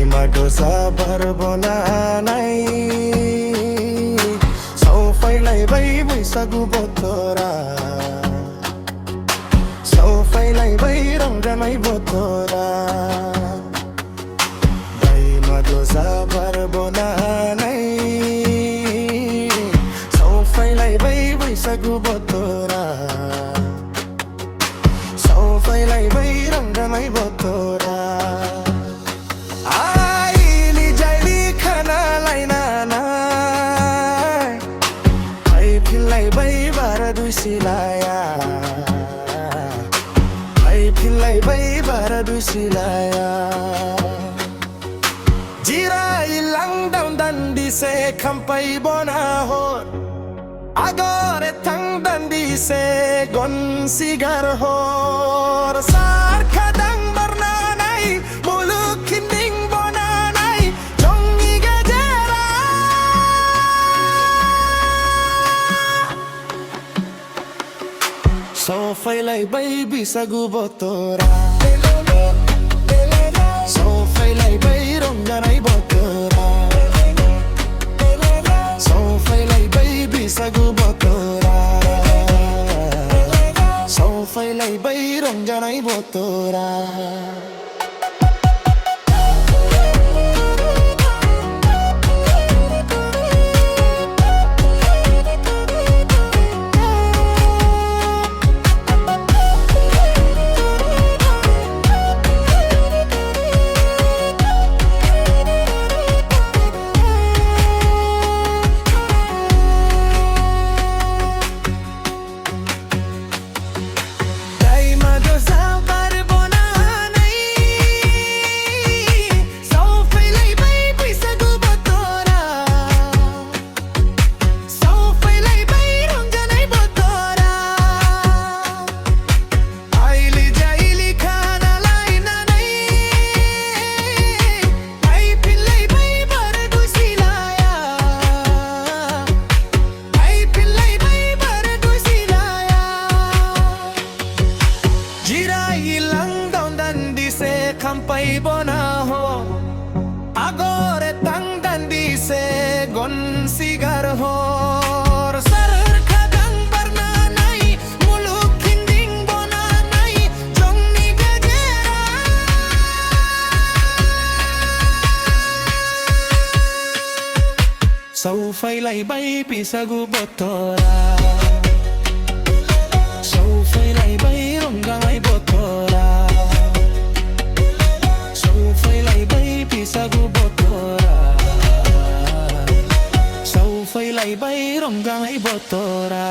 Daima berbolanai Saufaiलाई bai sagu botora Saufaiलाई bai rangjanai botora Daima berbolanai Saufaiलाई bai sagu botora Saufaiलाई bai rangjanai botora Silaya ai philai bai baradu silaya jira ilang down dandi se khampai bona ho agore thang dandi se gon sigar ho sar khadang barna nai muluk khinding bona nai jongi gajera Saufaiलाई bai bisagu botora Saufaiलाई bai rongjanai botora Saufaiलाई bai bisagu botora Saufaiलाई bai rongjanai botora Kampai bona ho agore tang dandi se gon sigar ho sar khadang barna nai muluk khinding bona nai jongni gajera Saufaiलाई bai pisagu botora Saufaiलाई bai rongjanai botora Saufaiलाई bai pisagu botora Saufaiलाई bai rongjanai botora